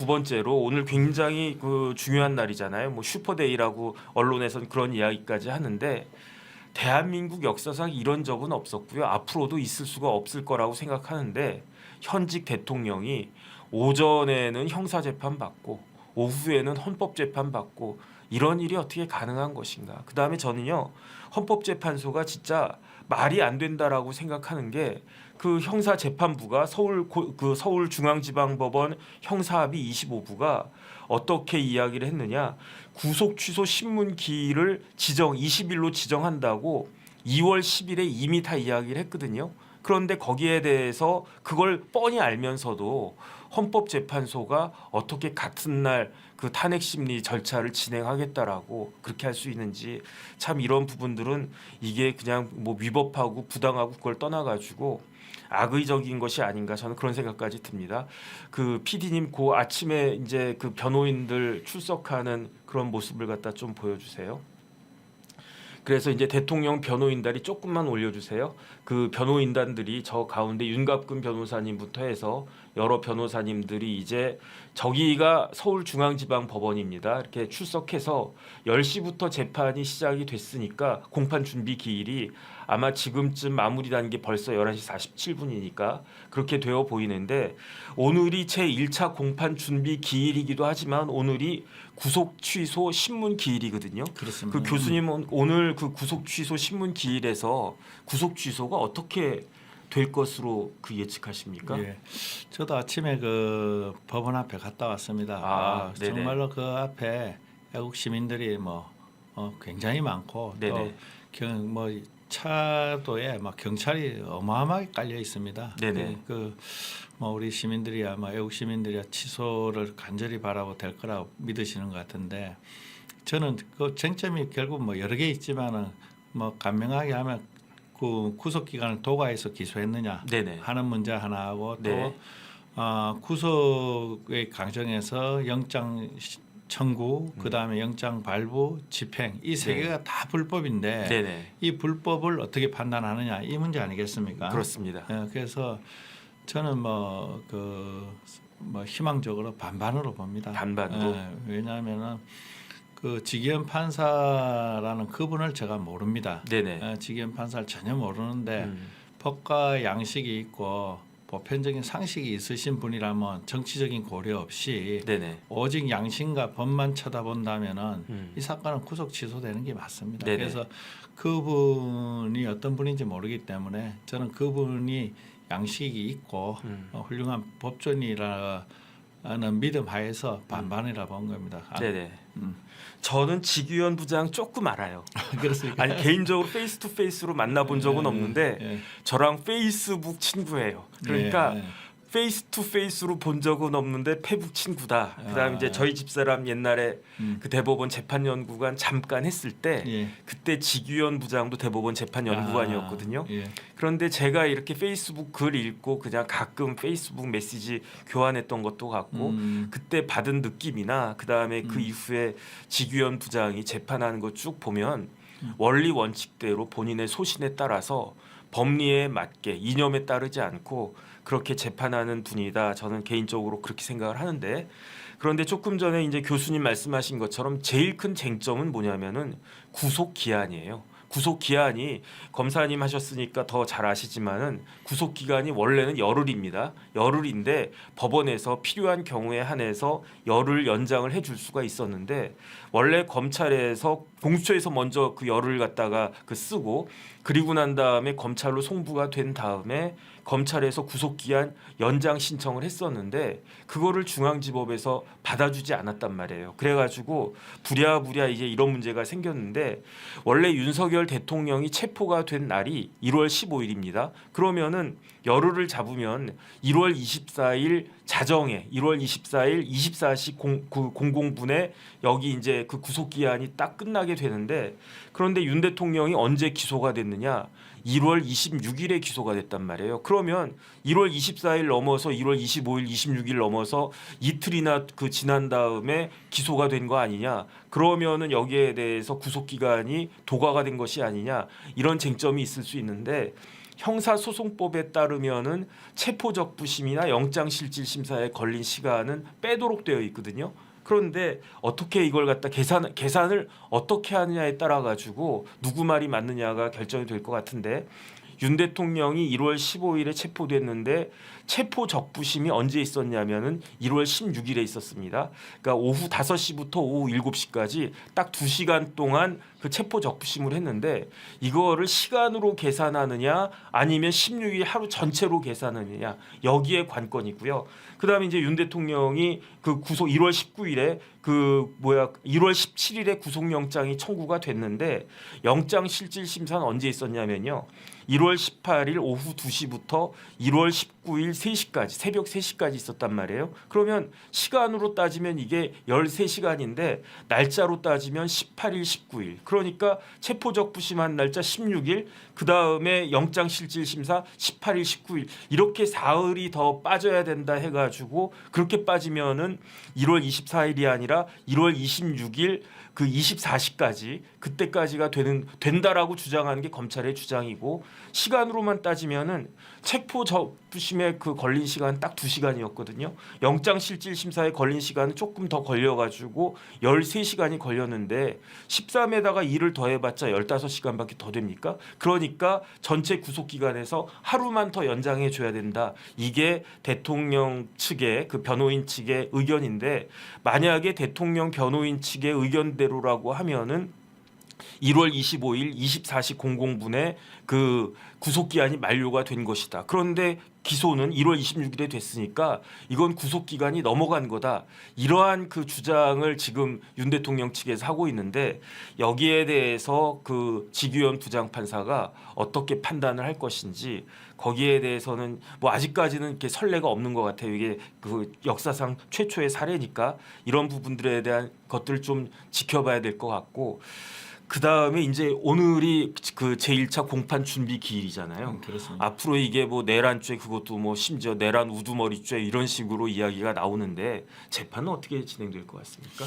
번째로 오늘 굉장히 그 중요한 날이잖아요. 뭐 슈퍼데이라고 언론에서는 그런 이야기까지 하는데 대한민국 역사상 이런 적은 없었고요. 앞으로도 있을 수가 없을 거라고 생각하는데 현직 대통령이 오전에는 형사재판 받고 오후에는 헌법재판 받고 이런 일이 어떻게 가능한 것인가. 그다음에 저는요. 헌법재판소가 진짜 말이 안 된다라고 생각하는 게 그 형사재판부가 서울중앙지방법원 형사합의 25부가 어떻게 이야기를 했느냐. 구속 취소 신문 기일을 20일로 지정한다고 2월 10일에 이미 다 이야기를 했거든요. 그런데 거기에 대해서 그걸 뻔히 알면서도 헌법재판소가 어떻게 같은 날 그 탄핵 심리 절차를 진행하겠다라고 그렇게 할 수 있는지 참 이런 부분들은 이게 그냥 뭐 위법하고 부당하고 그걸 떠나가지고 악의적인 것이 아닌가 저는 그런 생각까지 듭니다. 그 PD님 그 아침에 이제 그 변호인들 출석하는 그런 모습을 갖다 좀 보여주세요. 그래서 이제 대통령 변호인단이 조금만 올려주세요. 그 변호인단들이 저 가운데 윤갑근 변호사님부터 해서 여러 변호사님들이 이제 저기가 서울중앙지방법원입니다. 이렇게 출석해서 10시부터 재판이 시작이 됐으니까 공판 준비 기일이 아마 지금쯤 마무리 단계 벌써 11시 47분이니까 그렇게 되어 보이는데 오늘이 제1차 공판 준비 기일이기도 하지만 오늘이 구속 취소 신문 기일이거든요. 그렇습니다. 그 교수님은 오늘 그 구속 취소 신문 기일에서 구속 취소가 어떻게 될 것으로 그 예측하십니까? 예, 저도 아침에 그 법원 앞에 갔다 왔습니다. 네네. 정말로 그 앞에 애국 시민들이 굉장히 많고 또 차도에 막 경찰이 어마어마하게 깔려 있습니다. 네네. 우리 시민들이야 애국 시민들이야 취소를 간절히 바라고 될 거라고 믿으시는 것 같은데 저는 그 쟁점이 결국 여러 개 있지만은 간명하게 하면 그 구속 기간을 도가해서 기소했느냐 네네. 하는 문제 하나하고 네. 또 구속의 과정에서 영장 청구, 그다음에 영장 발부, 집행 이 세 개가 다 불법인데 네네. 이 불법을 어떻게 판단하느냐 이 문제 아니겠습니까? 그렇습니다. 그래서 저는 희망적으로 반반으로 봅니다. 반반으로. 왜냐하면은 그 지기현 판사라는 그분을 제가 모릅니다. 네네. 지기현 판사를 전혀 모르는데 법과 양식이 있고 보편적인 상식이 있으신 분이라면 정치적인 고려 없이 네네. 오직 양심과 법만 쳐다본다면은 이 사건은 구속 취소되는 게 맞습니다. 네네. 그래서 그분이 어떤 분인지 모르기 때문에 저는 그분이 양식이 있고 훌륭한 법조인이라는 믿음 하에서 반반이라 본 겁니다. 네네. 저는 지규현 부장 조금 알아요. 그렇습니까? 아니 개인적으로 페이스 투 페이스로 만나본 적은 없는데 예. 저랑 페이스북 친구예요. 그러니까 예. 페이스 투 페이스로 본 적은 없는데 페북 친구다. 그다음에 이제 저희 집사람 옛날에 그 대법원 재판연구관 잠깐 했을 때 예. 그때 지규현 부장도 대법원 재판연구관이었거든요. 예. 그런데 제가 이렇게 페이스북 글 읽고 그냥 가끔 페이스북 메시지 교환했던 것도 같고 그때 받은 느낌이나 그다음에 그 이후에 지규현 부장이 재판하는 거 쭉 보면 원리 원칙대로 본인의 소신에 따라서 법리에 맞게 이념에 따르지 않고 그렇게 재판하는 분이다. 저는 개인적으로 그렇게 생각을 하는데 그런데 조금 전에 이제 교수님 말씀하신 것처럼 제일 큰 쟁점은 뭐냐면은 구속 기한이에요. 구속 기한이 검사님 하셨으니까 더 잘 아시지만은 구속 기간이 원래는 열흘입니다. 열흘인데 법원에서 필요한 경우에 한해서 열흘 연장을 해줄 수가 있었는데 원래 검찰에서 공수처에서 먼저 그 열흘 갖다가 쓰고 그리고 난 다음에 검찰로 송부가 된 다음에 검찰에서 구속기한 연장 신청을 했었는데 그거를 중앙지법에서 받아주지 않았단 말이에요. 그래가지고 부랴부랴 이제 이런 문제가 생겼는데 원래 윤석열 대통령이 체포가 된 날이 1월 15일입니다. 그러면은 열흘을 잡으면 1월 24일 자정에 1월 24일 24시 00분에 여기 이제 그 구속기한이 딱 끝나게 되는데 그런데 윤 대통령이 언제 기소가 됐느냐? 1월 26일에 기소가 됐단 말이에요. 그러면 1월 24일 넘어서 1월 25일, 26일 넘어서 이틀이나 지난 다음에 기소가 된 거 아니냐? 그러면은 여기에 대해서 구속 기간이 도과가 된 것이 아니냐? 이런 쟁점이 있을 수 있는데 형사소송법에 따르면은 체포적부심이나 영장실질심사에 걸린 시간은 빼도록 되어 있거든요. 그런데 어떻게 이걸 갖다 계산을 어떻게 하느냐에 따라 가지고 누구 말이 맞느냐가 결정이 될 것 같은데, 윤 대통령이 1월 15일에 체포됐는데 체포 적부심이 언제 있었냐면은 1월 16일에 있었습니다. 그러니까 오후 5시부터 오후 7시까지 딱 2시간 동안 그 체포 적부심을 했는데, 이거를 시간으로 계산하느냐 아니면 16일 하루 전체로 계산하느냐, 여기에 관건이고요. 그다음에 이제 윤 대통령이 그 구속 1월 19일에 1월 17일에 구속영장이 청구가 됐는데, 영장실질심사는 언제 있었냐면요. 1월 18일 오후 2시부터 1월 19일 3시까지, 새벽 3시까지 있었단 말이에요. 그러면 시간으로 따지면 이게 13시간인데 날짜로 따지면 18일, 19일. 그러니까 체포적부심한 날짜 16일, 그다음에 영장실질심사 18일, 19일. 이렇게 사흘이 더 빠져야 된다 해가지고, 그렇게 빠지면은 1월 24일이 아니라 1월 26일 그 24시까지, 그때까지가 된다라고 주장하는 게 검찰의 주장이고, 시간으로만 따지면은 체포 적부심에 그 걸린 시간 딱 2시간이었거든요. 영장실질심사에 걸린 시간은 조금 더 걸려가지고 13시간이 걸렸는데 13에다가 2를 더해봤자 15시간밖에 더 됩니까? 그러니까 전체 구속기간에서 하루만 더 연장해 줘야 된다. 이게 대통령 측의 그 변호인 측의 의견인데, 만약에 대통령 변호인 측의 의견대로라고 하면은 1월 25일 24시 00분에 그 구속기한이 만료가 된 것이다. 그런데 기소는 1월 26일에 됐으니까 이건 구속기간이 넘어간 거다. 이러한 그 주장을 지금 윤 대통령 측에서 하고 있는데, 여기에 대해서 그 지규현 부장판사가 어떻게 판단을 할 것인지, 거기에 대해서는 뭐 아직까지는 이렇게 선례가 없는 것 같아요. 이게 그 역사상 최초의 사례니까 이런 부분들에 대한 것들 좀 지켜봐야 될 것 같고, 그 다음에 이제 오늘이 그 제1차 공판 준비 기일이잖아요. 그렇습니다. 앞으로 이게 뭐 내란죄, 그것도 뭐 심지어 내란 우두머리죄 이런 식으로 이야기가 나오는데, 재판은 어떻게 진행될 것 같습니까?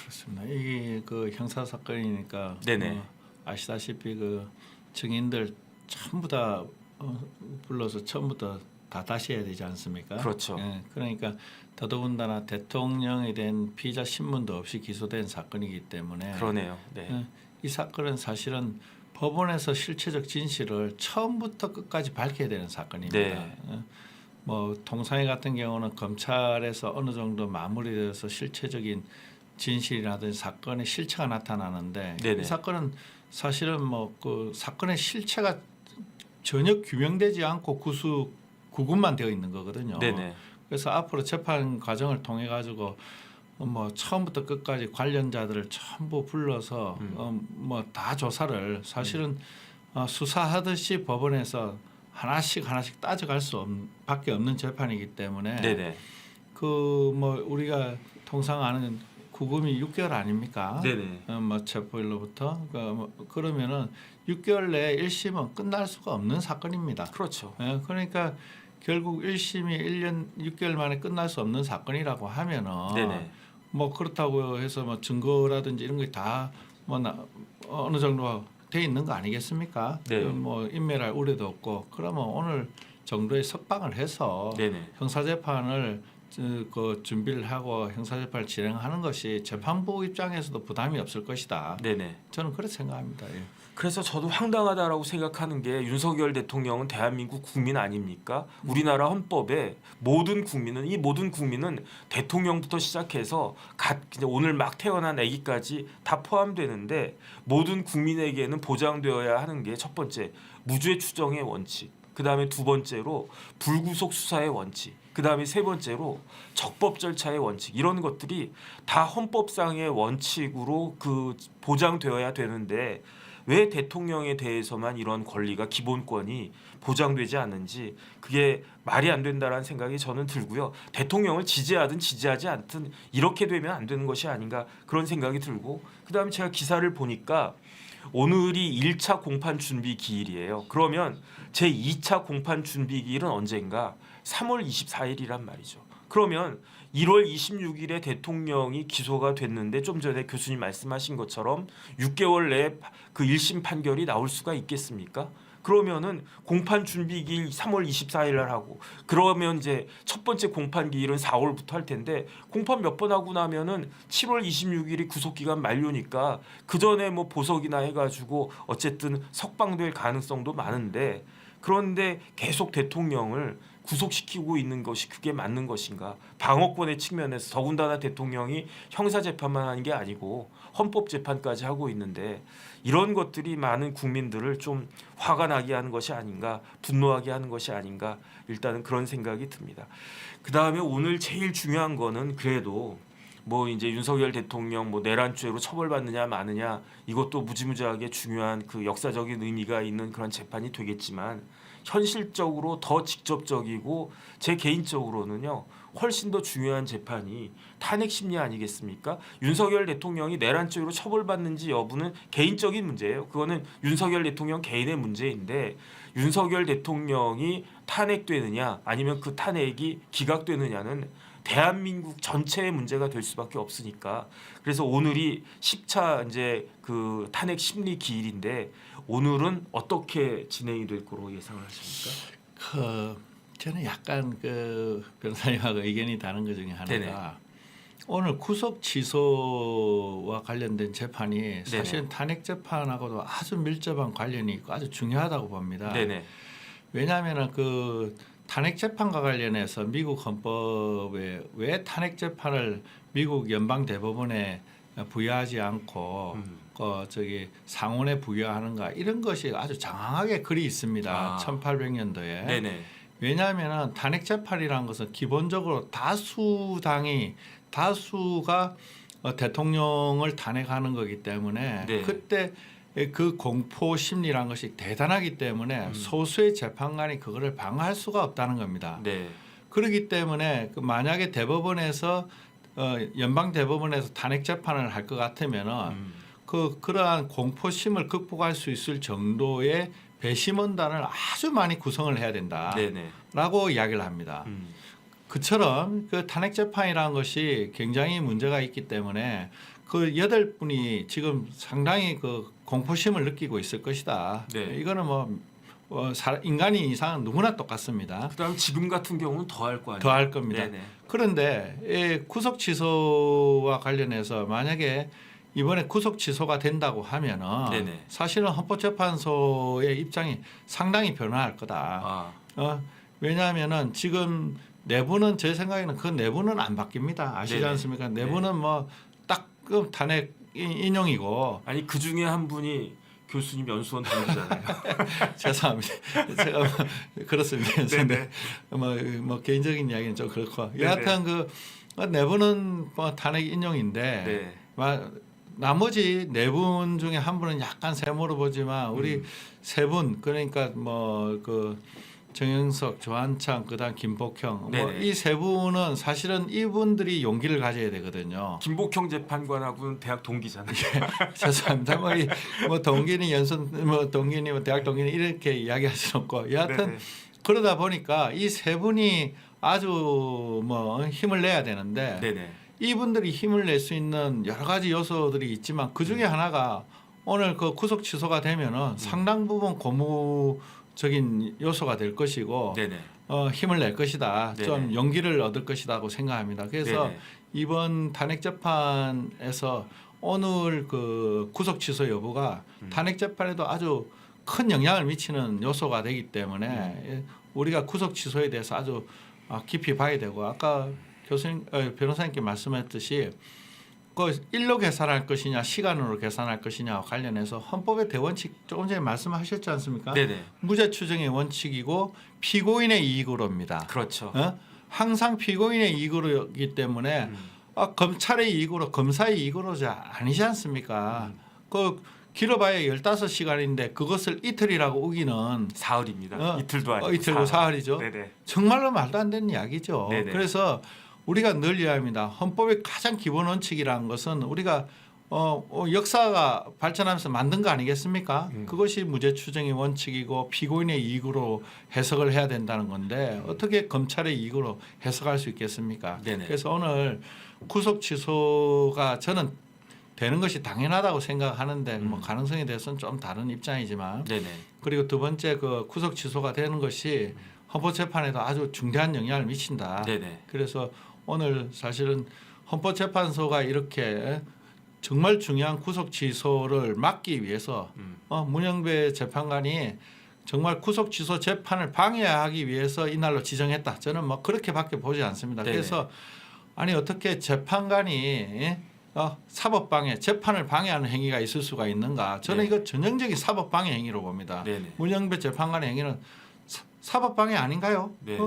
그렇습니다. 이게 그 형사 사건이니까 네네. 아시다시피 그 증인들 전부 다 불러서 처음부터 다 다시 해야 되지 않습니까? 그렇죠. 예, 그러니까 더더군다나 대통령에 대한 피의자 신문도 없이 기소된 사건이기 때문에, 그러네요. 네. 이 사건은 사실은 법원에서 실체적 진실을 처음부터 끝까지 밝혀야 되는 사건입니다. 네. 뭐 통상의 같은 경우는 검찰에서 어느 정도 마무리되어서 실체적인 진실이라든지 사건의 실체가 나타나는데, 네네. 이 사건은 사실은 뭐 그 사건의 실체가 전혀 규명되지 않고 구금만 되어 있는 거거든요. 네네. 그래서 앞으로 재판 과정을 통해 가지고 뭐 처음부터 끝까지 관련자들을 전부 불러서 뭐 다 조사를 사실은 수사하듯이 법원에서 하나씩 따져갈 밖에 없는 재판이기 때문에, 네네. 그 뭐 우리가 통상 아는 구금이 6개월 아닙니까? 네네. 뭐 체포일로부터 그러면은 6개월 내에 1심은 끝날 수가 없는 사건입니다. 그렇죠. 예, 그러니까 결국 1심이 1년 6개월 만에 끝날 수 없는 사건이라고 하면은, 네네. 뭐 그렇다고 해서 뭐 증거라든지 이런 게 다 뭐 어느 정도 돼 있는 거 아니겠습니까? 네. 뭐 인멸할 우려도 없고, 그러면 오늘 정도의 석방을 해서 네네. 형사재판을 그 준비를 하고 형사재판을 진행하는 것이 재판부 입장에서도 부담이 없을 것이다. 네네. 저는 그렇게 생각합니다. 예. 그래서 저도 황당하다라고 생각하는 게, 윤석열 대통령은 대한민국 국민 아닙니까? 우리나라 헌법에 모든 국민은, 이 모든 국민은 대통령부터 시작해서 오늘 막 태어난 아기까지 다 포함되는데, 모든 국민에게는 보장되어야 하는 게 첫 번째 무죄 추정의 원칙, 그 다음에 두 번째로 불구속 수사의 원칙, 그 다음에 세 번째로 적법 절차의 원칙, 이런 것들이 다 헌법상의 원칙으로 그 보장되어야 되는데, 왜 대통령에 대해서만 이런 권리가, 기본권이 보장되지 않는지, 그게 말이 안 된다라는 생각이 저는 들고요. 대통령을 지지하든 지지하지 않든 이렇게 되면 안 되는 것이 아닌가, 그런 생각이 들고, 그다음에 제가 기사를 보니까 오늘이 1차 공판 준비 기일이에요. 그러면 제 2차 공판 준비 기일은 언젠가? 3월 24일이란 말이죠. 그러면 1월 26일에 대통령이 기소가 됐는데, 좀 전에 교수님 말씀하신 것처럼 6개월 내에 그 1심 판결이 나올 수가 있겠습니까? 그러면은 공판 준비 기일 3월 24일 날 하고 그러면 이제 첫 번째 공판 기일은 4월부터 할 텐데 공판 몇 번 하고 나면은 7월 26일이 구속 기간 만료니까 그 전에 뭐 보석이나 해가지고 어쨌든 석방될 가능성도 많은데 그런데 계속 대통령을 구속시키고 있는 것이 그게 맞는 것인가? 방어권의 측면에서 더군다나 대통령이 형사재판만 하는 게 아니고 헌법재판까지 하고 있는데 이런 것들이 많은 국민들을 좀 화가 나게 하는 것이 아닌가, 분노하게 하는 것이 아닌가 일단은 그런 생각이 듭니다. 그 다음에 오늘 제일 중요한 거는 그래도 뭐 이제 윤석열 대통령 뭐 내란죄로 처벌받느냐 마느냐 이것도 무지무지하게 중요한 그 역사적인 의미가 있는 그런 재판이 되겠지만 현실적으로 더 직접적이고 제 개인적으로는요 훨씬 더 중요한 재판이 탄핵 심리 아니겠습니까? 윤석열 대통령이 내란죄로 처벌받는지 여부는 개인적인 문제예요. 그거는 윤석열 대통령 개인의 문제인데 윤석열 대통령이 탄핵되느냐 아니면 그 탄핵이 기각되느냐는 대한민국 전체의 문제가 될 수밖에 없으니까 그래서 오늘이 10차 이제 그 탄핵 심리 기일인데 오늘은 어떻게 진행이 될 거로 예상을 하십니까? 저는 약간 그 변호사님하고 의견이 다른 것 중에 하나가 네네. 오늘 구속 취소와 관련된 재판이 사실 탄핵 재판하고도 아주 밀접한 관련이 있고 아주 중요하다고 봅니다. 네네. 왜냐하면 그 탄핵 재판과 관련해서 미국 헌법에 왜 탄핵 재판을 미국 연방 대법원에 부여하지 않고 저기 상원에 부여하는가 이런 것이 아주 장황하게 글이 있습니다. 1800년도에. 네네. 왜냐하면 탄핵 재판이라는 것은 기본적으로 다수가 대통령을 탄핵하는 거기 때문에 네. 그때 그 공포 심리라는 것이 대단하기 때문에 소수의 재판관이 그거를 방어할 수가 없다는 겁니다. 네. 그렇기 때문에 그 만약에 대법원에서 연방 대법원에서 탄핵 재판을 할 것 같으면은 그러한 공포심을 극복할 수 있을 정도의 배심원단을 아주 많이 구성을 해야 된다라고 네네. 이야기를 합니다. 그처럼 그 탄핵 재판이라는 것이 굉장히 문제가 있기 때문에 그 8분이 지금 상당히 그 공포심을 느끼고 있을 것이다. 네. 이거는 인간이 이상은 누구나 똑같습니다. 그다음 지금 같은 경우는 더 할 거 아니에요? 더 할 겁니다. 네네. 그런데 이 구속 취소와 관련해서 만약에 이번에 구속 취소가 된다고 하면은 네네. 사실은 헌법재판소의 입장이 상당히 변화할 거다. 왜냐하면은 지금 내부는 제 생각에는 그 내부는 안 바뀝니다. 아시지 네네. 않습니까? 내부는 뭐 딱 그 탄핵 인용이고. 아니 그 중에 한 분이 교수님 연수원 동기잖아요. 죄송합니다. 제가 그렇습니다. 네네. 뭐 개인적인 이야기는 좀 그렇고. 네네. 여하튼 그 내부는 뭐 탄핵 인용인데 네. 나머지 네 분 중에 한 분은 약간 세모로 보지만 우리 세 분 그러니까 뭐 그 정영석, 조한창, 그다음 김복형 뭐 이 세 분은 사실은 이분들이 용기를 가져야 되거든요. 김복형 재판관하고는 대학 동기잖아요. 죄송합니다. 뭐 동기니 연선 뭐 동기니 뭐 대학 동기니 이렇게 이야기할 수는 없고 여하튼 네네. 그러다 보니까 이 세 분이 아주 뭐 힘을 내야 되는데 네네. 이분들이 힘을 낼 수 있는 여러 가지 요소들이 있지만 그 중에 하나가 오늘 그 구속 취소가 되면은 상당 부분 고무적인 요소가 될 것이고 네네. 힘을 낼 것이다. 네네. 좀 용기를 얻을 것이라고 생각합니다. 그래서 네네. 이번 탄핵 재판에서 오늘 그 구속 취소 여부가 탄핵 재판에도 아주 큰 영향을 미치는 요소가 되기 때문에 우리가 구속 취소에 대해서 아주 깊이 봐야 되고 아까 교수님 변호사님께 말씀했듯이 그 일로 계산할 것이냐 시간으로 계산할 것이냐와 관련해서 헌법의 대원칙 조금 전에 말씀하셨지 않습니까? 네네. 무죄 추정의 원칙이고 피고인의 이익으로입니다. 그렇죠. 항상 피고인의 이익으로기 때문에 검찰의 이익으로 검사의 이익으로지 아니지 않습니까? 그 길어봐야 15시간인데 그것을 이틀이라고 우기는 사흘입니다. 이틀도 아니고 이틀고 사흘이죠. 네네. 정말로 말도 안 되는 이야기죠. 네네. 그래서 우리가 늘 이야기합니다. 헌법의 가장 기본 원칙이라는 것은 우리가 역사가 발전하면서 만든 거 아니겠습니까? 그것이 무죄 추정의 원칙이고 피고인의 이익으로 해석을 해야 된다는 건데 어떻게 검찰의 이익으로 해석할 수 있겠습니까? 네네. 그래서 오늘 구속 취소가 저는 되는 것이 당연하다고 생각하는데 뭐 가능성에 대해서는 좀 다른 입장이지만 네네. 그리고 두 번째 그 구속 취소가 되는 것이 헌법재판에도 아주 중대한 영향을 미친다. 네네. 그래서 오늘 사실은 헌법재판소가 이렇게 정말 중요한 구속 취소를 막기 위해서 문영배 재판관이 정말 구속 취소 재판을 방해하기 위해서 이날로 지정했다. 저는 뭐 그렇게밖에 보지 않습니다. 네네. 그래서 아니 어떻게 재판관이 사법방해, 재판을 방해하는 행위가 있을 수가 있는가? 저는 네. 이거 전형적인 사법방해 행위로 봅니다. 네네. 문영배 재판관의 행위는 사법방해 아닌가요? 네.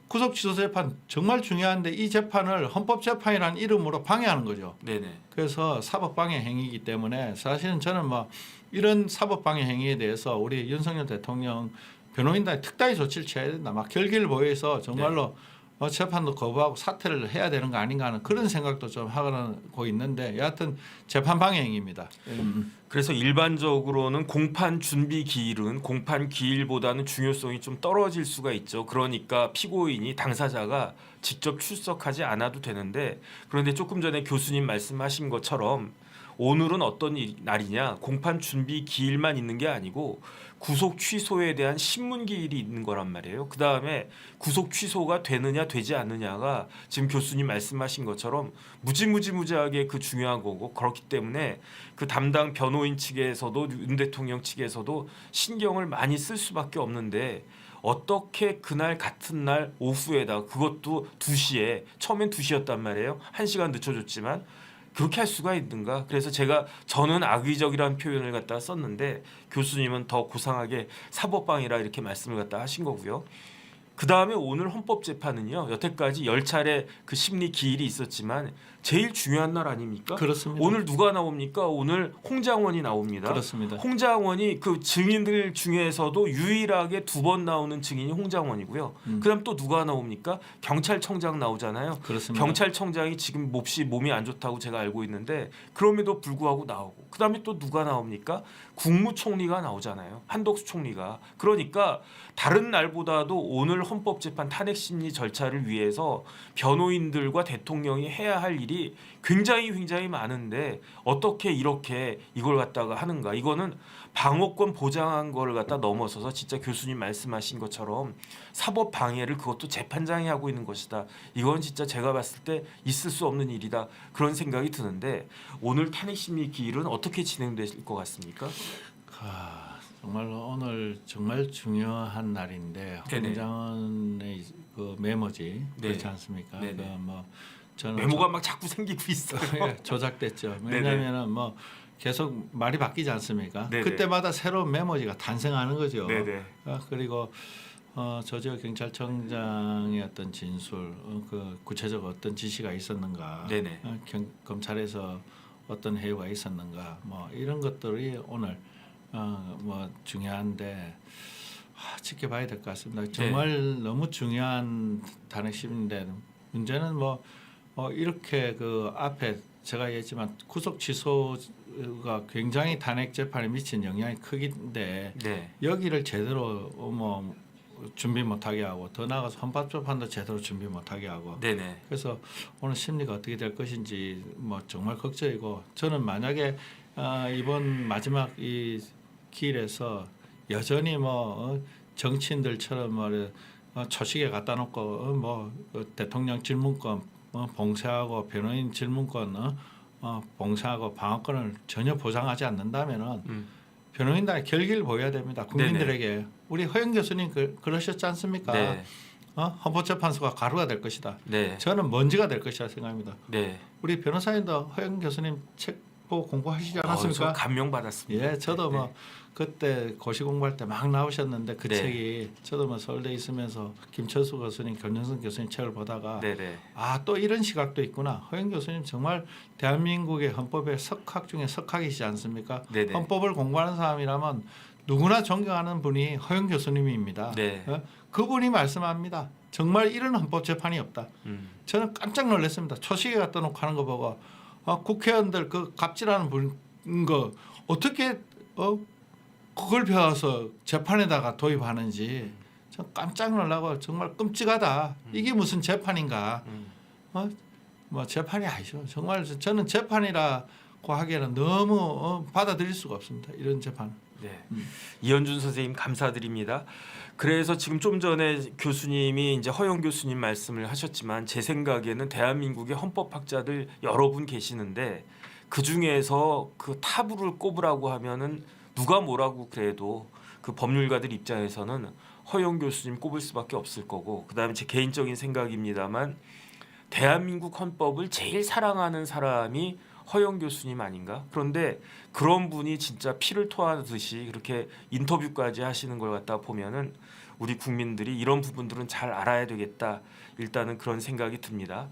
구속 취소 재판 정말 중요한데 이 재판을 헌법재판이라는 이름으로 방해하는 거죠. 네네. 그래서 사법방해 행위이기 때문에 사실은 저는 뭐 이런 사법방해 행위에 대해서 우리 윤석열 대통령 변호인단이 특단의 조치를 취해야 된다. 막 결기를 보여서 정말로 재판도 거부하고 사퇴를 해야 되는 거 아닌가 하는 그런 생각도 좀 하고 있는데 여하튼 재판 방해 행위입니다. 그래서 일반적으로는 공판 준비 기일은 공판 기일보다는 중요성이 좀 떨어질 수가 있죠. 그러니까 피고인이 당사자가 직접 출석하지 않아도 되는데 그런데 조금 전에 교수님 말씀하신 것처럼 오늘은 어떤 날이냐 공판 준비 기일만 있는 게 아니고 구속 취소에 대한 신문 기일이 있는 거란 말이에요. 그 다음에 구속 취소가 되느냐 되지 않느냐가 지금 교수님 말씀하신 것처럼 무지무지하게 그 중요한 거고 그렇기 때문에 그 담당 변호인 측에서도 윤 대통령 측에서도 신경을 많이 쓸 수밖에 없는데 어떻게 그날 같은 날 오후에다 그것도 2시에 처음엔 2시였단 말이에요. 1시간 늦춰줬지만 그렇게 할 수가 있는가? 그래서 저는 악의적이라는 표현을 갖다 썼는데 교수님은 더 고상하게 사법방해라 이렇게 말씀을 갖다 하신 거고요. 그 다음에 오늘 헌법재판은요. 여태까지 10차례 그 심리 기일이 있었지만 제일 중요한 날 아닙니까? 그렇습니다. 오늘 누가 나옵니까? 오늘 홍장원이 나옵니다. 그렇습니다. 홍장원이 그 증인들 중에서도 유일하게 2번 나오는 증인이 홍장원이고요. 그다음 또 누가 나옵니까? 경찰청장 나오잖아요. 그렇습니다. 경찰청장이 지금 몹시 몸이 안 좋다고 제가 알고 있는데 그럼에도 불구하고 나오고 그다음에 또 누가 나옵니까? 국무총리가 나오잖아요. 한덕수 총리가. 그러니까 다른 날보다도 오늘 헌법재판 탄핵심리 절차를 위해서 변호인들과 대통령이 해야 할 일이 굉장히 많은데 어떻게 이렇게 이걸 갖다가 하는가. 이거는 방어권 보장한 거를 갖다 넘어서서 진짜 교수님 말씀하신 것처럼 사법 방해를 그것도 재판장이 하고 있는 것이다. 이건 진짜 제가 봤을 때 있을 수 없는 일이다. 그런 생각이 드는데 오늘 탄핵심리 기일은 어떻게 진행될 것 같습니까? 정말 오늘 정말 중요한 날인데 네네. 홍장원의 그 메모지 네. 그렇지 않습니까? 네네. 그 뭐 저는 메모가 막 자꾸 생기고 있어요. 조작됐죠. 네네. 왜냐하면은 뭐 계속 말이 바뀌지 않습니까? 네네. 그때마다 새로운 메모지가 탄생하는 거죠. 네네. 그리고 조지호 경찰청장의 어떤 진술, 그 구체적 어떤 지시가 있었는가, 네네. 검찰에서 어떤 해유가 있었는가, 뭐 이런 것들이 오늘 뭐 중요한데 지켜봐야 될 것 같습니다. 정말 너무 중요한 탄핵심인데 문제는 뭐 이렇게 그 앞에 제가 얘기했지만 구속 취소가 굉장히 탄핵 재판에 미친 영향이 크긴데 네. 여기를 제대로 뭐 준비 못하게 하고 더 나아가서 헌법재판도 제대로 준비 못하게 하고 네네. 그래서 오늘 심리가 어떻게 될 것인지 뭐 정말 걱정이고 저는 만약에 이번 마지막 이 기일에서 여전히 뭐 정치인들처럼 말해 초식에 갖다 놓고 뭐 대통령 질문권 봉쇄하고 변호인 질문권 봉쇄하고 방어권을 전혀 보장하지 않는다면은 변호인단의 결기를 보여야 됩니다. 국민들에게. 네네. 우리 허영 교수님 그러셨지 않습니까? 네. 헌법재판소가 가루가 될 것이다. 네. 저는 먼지가 될 것이라 생각합니다. 네. 우리 변호사님도 허영 교수님 책 보고 공부하시지 않았습니까? 저 감명 받았습니다. 예, 저도 뭐 그때 고시 공부할 때 막 나오셨는데 그 네. 책이 저도 뭐 서울대 있으면서 김철수 교수님, 변영선 교수님 책을 보다가 네네. 또 이런 시각도 있구나. 허영 교수님 정말 대한민국의 헌법의 석학 중에 석학이시지 않습니까? 네네. 헌법을 공부하는 사람이라면 누구나 존경하는 분이 허영 교수님입니다. 네. 그분이 말씀합니다. 정말 이런 헌법 재판이 없다. 저는 깜짝 놀랐습니다. 초식에 갖다 놓고 하는 거 보고 국회의원들 그 갑질하는 분 거 어떻게 그걸 배워서 재판에다가 도입하는지 저 깜짝 놀라고 정말 끔찍하다. 이게 무슨 재판인가? 뭐 재판이 아니죠. 정말 저는 재판이라고 하기에는 너무 받아들일 수가 없습니다. 이런 재판. 네. 이현준 선생님 감사드립니다. 그래서 지금 좀 전에 교수님이 이제 허영 교수님 말씀을 하셨지만 제 생각에는 대한민국의 헌법학자들 여러 분 계시는데 그 중에서 그 탑을 꼽으라고 하면은 누가 뭐라고 그래도 그 법률가들 입장에서는 허영 교수님 꼽을 수밖에 없을 거고 그다음에 제 개인적인 생각입니다만 대한민국 헌법을 제일 사랑하는 사람이 허영 교수님 아닌가? 그런데 그런 분이 진짜 피를 토하듯이 그렇게 인터뷰까지 하시는 걸 갖다 보면은 우리 국민들이 이런 부분들은 잘 알아야 되겠다. 일단은 그런 생각이 듭니다.